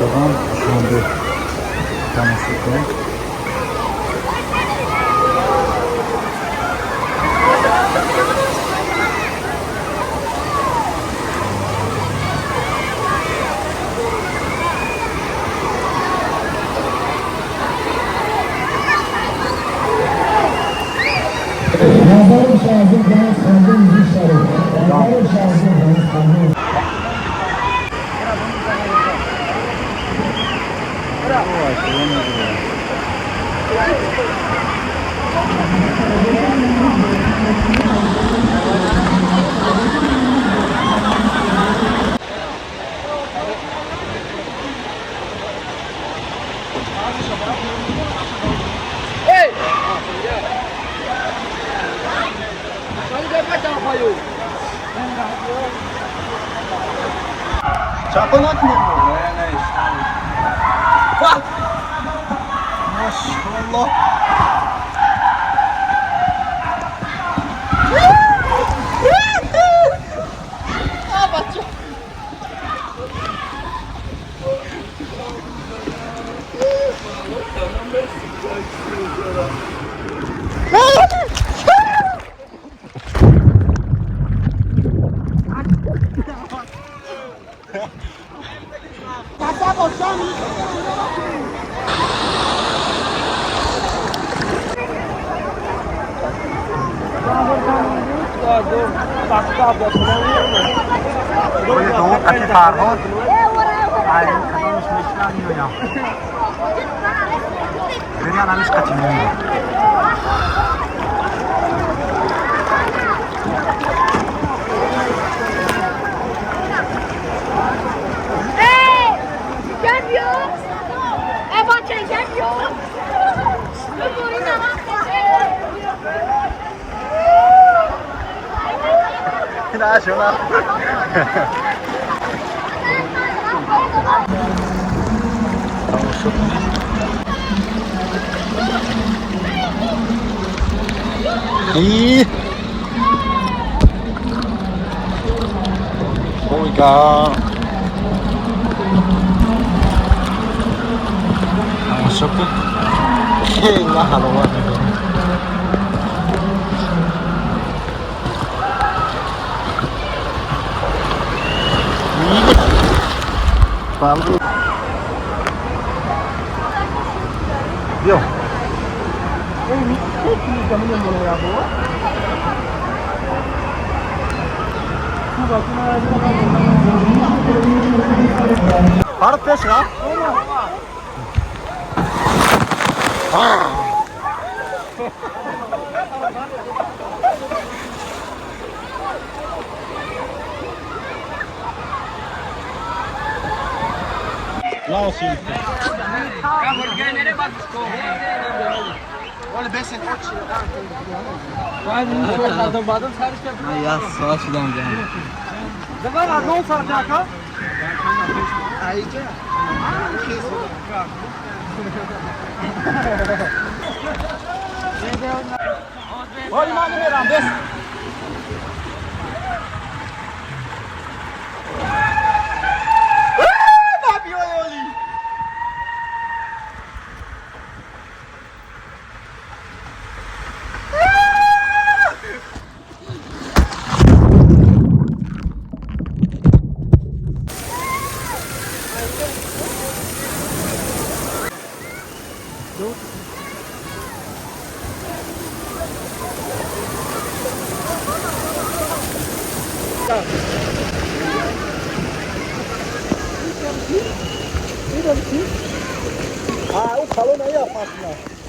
Şuradan bir tanesi koyayım. Nazarım şahzım ben sandım dışarı. Nazarım şahzım ben sandım. Hey! Çapın atmıyor mu? Bak! Maşallah. Böyle doğu katı farhod. Ay, kamış meşlan ya. Beni anamış kaçınıyor. Nah, şuna. İyi. Oyga. Masuk tuh. Lah, haluan itu. Baru. Yo. Ini kamu yang boleh ya, Bu? Harap pes ya? Laos ini. Ya, salah sudah jangan. Zaman ada sarca ka? Oh, di mana merah, bes? Ah, o calor não ia fácil, não.